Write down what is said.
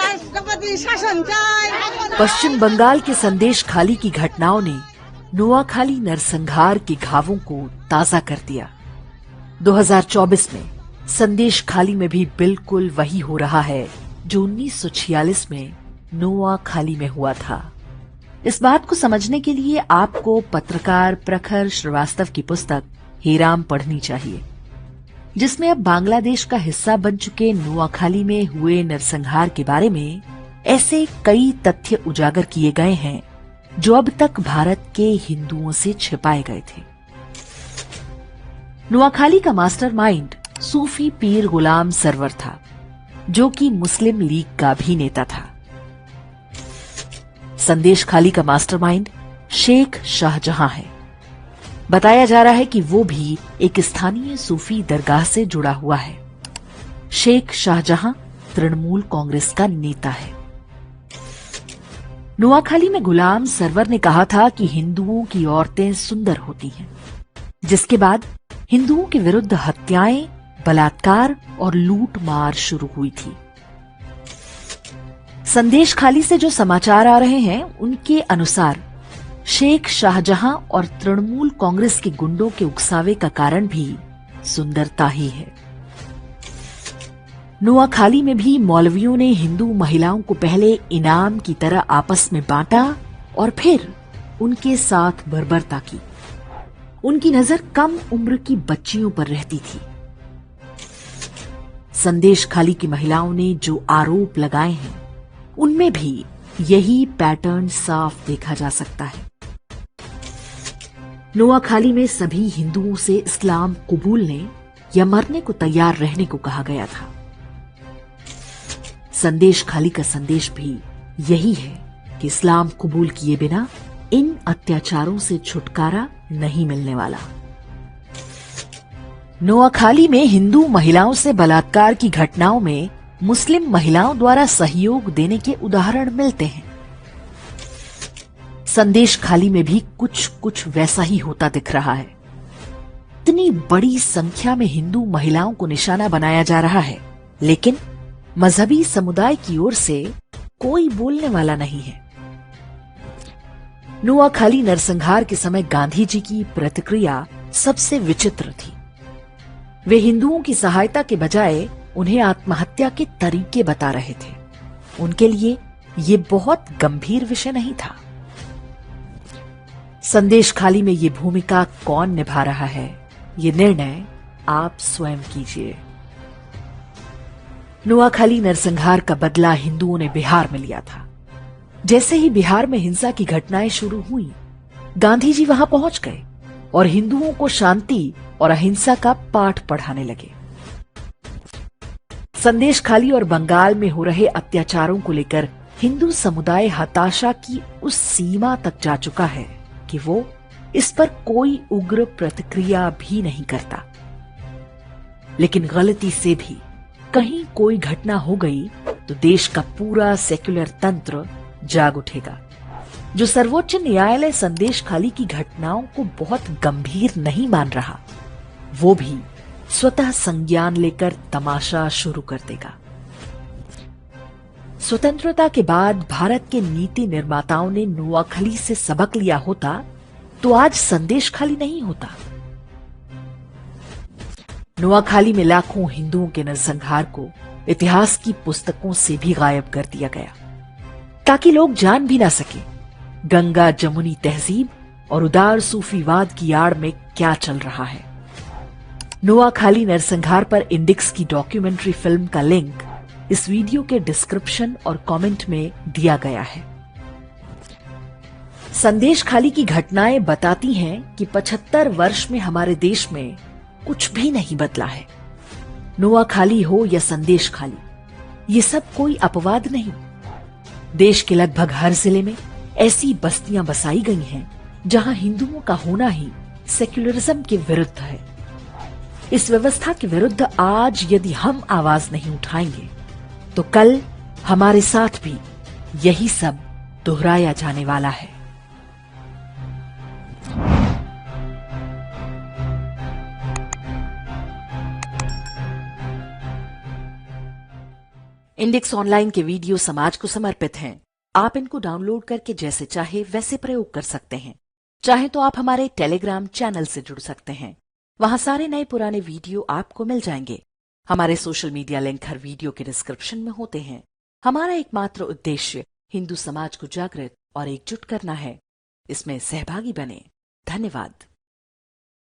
राष्ट्रपति शासन चाय। पश्चिम बंगाल के संदेश खाली की घटनाओं ने नोआखाली नरसंहार के घावों को ताजा कर दिया। 2024 में संदेश खाली में भी बिल्कुल वही हो रहा है जो 1946 में नोआखाली में हुआ था। इस बात को समझने के लिए आपको पत्रकार प्रखर श्रीवास्तव की पुस्तक हेराम पढ़नी चाहिए, जिसमें अब बांग्लादेश का हिस्सा बन चुके नोआखाली में हुए नरसंहार के बारे में ऐसे कई तथ्य उजागर किए गए हैं जो अब तक भारत के हिंदुओं से छिपाए गए थे। नोआखाली का मास्टरमाइंड सूफी पीर गुलाम सरवर था, जो कि मुस्लिम लीग का भी नेता था। संदेश खाली का मास्टरमाइंड शेख शाहजहां है। बताया जा रहा है कि वो भी एक स्थानीय सूफी दरगाह से जुड़ा हुआ है। शेख शाहजहां तृणमूल कांग्रेस का नेता है। नोआखाली में गुलाम सरवर ने कहा था कि हिंदुओं की औरतें सुंदर होती हैं, जिसके बाद हिंदुओं के विरुद्ध हत्याएं, बलात्कार और लूट मार शुरू हुई थी। संदेश खाली से जो समाचार आ रहे हैं उनके अनुसार शेख शाहजहां और तृणमूल कांग्रेस के गुंडों के उकसावे का कारण भी सुंदरता ही है। नोआखाली में भी मौलवियों ने हिंदू महिलाओं को पहले इनाम की तरह आपस में बांटा और फिर उनके साथ बर्बरता की। उनकी नजर कम उम्र की बच्चियों पर रहती थी। संदेश खाली की महिलाओं ने जो आरोप लगाए हैं उनमें भी यही पैटर्न साफ देखा जा सकता है। नोआखाली में सभी हिंदुओं से इस्लाम कबूलने या मरने को तैयार रहने को कहा गया था। संदेश खाली का संदेश भी यही है कि इस्लाम कबूल किए बिना इन अत्याचारों से छुटकारा नहीं मिलने वाला। नोआखाली में हिंदू महिलाओं से बलात्कार की घटनाओं में मुस्लिम महिलाओं द्वारा सहयोग देने के उदाहरण मिलते हैं। संदेश खाली में भी कुछ वैसा ही होता दिख रहा है। इतनी बड़ी संख्या में हिंदू महिलाओं को निशाना बनाया जा रहा है, लेकिन मजहबी समुदाय की ओर से कोई बोलने वाला नहीं है। नोआखाली नरसंहार के समय गांधी जी की प्रतिक्रिया सबसे विचित्र थी। वे हिंदुओं की सहायता के बजाय उन्हें आत्महत्या के तरीके बता रहे थे। उनके लिए ये बहुत गंभीर विषय नहीं था। संदेश खाली में ये भूमिका कौन निभा रहा है, ये निर्णय आप स्वयं कीजिए। नोआखाली नरसंहार का बदला हिंदुओं ने बिहार में लिया था। जैसे ही बिहार में हिंसा की घटनाएं शुरू हुई, गांधी जी वहां पहुंच गए और हिंदुओं को शांति और अहिंसा का पाठ पढ़ाने लगे। संदेश खाली और बंगाल में हो रहे अत्याचारों को लेकर हिंदू समुदाय हताशा की उस सीमा तक जा चुका है कि वो इस पर कोई उग्र प्रतिक्रिया भी नहीं करता। लेकिन गलती से भी कहीं कोई घटना हो गई तो देश का पूरा सेक्युलर तंत्र जाग उठेगा। जो सर्वोच्च न्यायालय संदेश खाली की घटनाओं को बहुत गंभीर नहीं मान रहा, वो भी स्वतः संज्ञान लेकर तमाशा शुरू कर देगा। स्वतंत्रता के बाद भारत के नीति निर्माताओं ने नोआखाली से सबक लिया होता तो आज संदेश खाली नहीं होता। नोआखाली में लाखों हिंदुओं के नरसंहार को इतिहास की पुस्तकों से भी गायब कर दिया गया, ताकि लोग जान भी ना सके गंगा जमुनी तहजीब और उदार सूफीवाद की आड़ में क्या चल रहा है। नोआखाली नरसंहार पर इंडिक्स की डॉक्यूमेंट्री फिल्म का लिंक इस वीडियो के डिस्क्रिप्शन और कमेंट में दिया गया है। संदेश खाली की घटनाएं बताती हैं कि 75 वर्ष में हमारे देश में कुछ भी नहीं बदला है। नोआखाली हो या संदेश खाली, ये सब कोई अपवाद नहीं। देश के लगभग हर जिले में ऐसी बस्तियां बसाई गई हैं जहां हिंदुओं का होना ही सेक्युलरिज्म के विरुद्ध है। इस व्यवस्था के विरुद्ध आज यदि हम आवाज नहीं उठाएंगे तो कल हमारे साथ भी यही सब दोहराया जाने वाला है। इंडेक्स ऑनलाइन के वीडियो समाज को समर्पित हैं। आप इनको डाउनलोड करके जैसे चाहे वैसे प्रयोग कर सकते हैं। चाहे तो आप हमारे टेलीग्राम चैनल से जुड़ सकते हैं। वहां सारे नए पुराने वीडियो आपको मिल जाएंगे। हमारे सोशल मीडिया लिंक हर वीडियो के डिस्क्रिप्शन में होते हैं। हमारा एकमात्र उद्देश्य हिंदू समाज को जागृत और एकजुट करना है। इसमें सहभागी बने। धन्यवाद।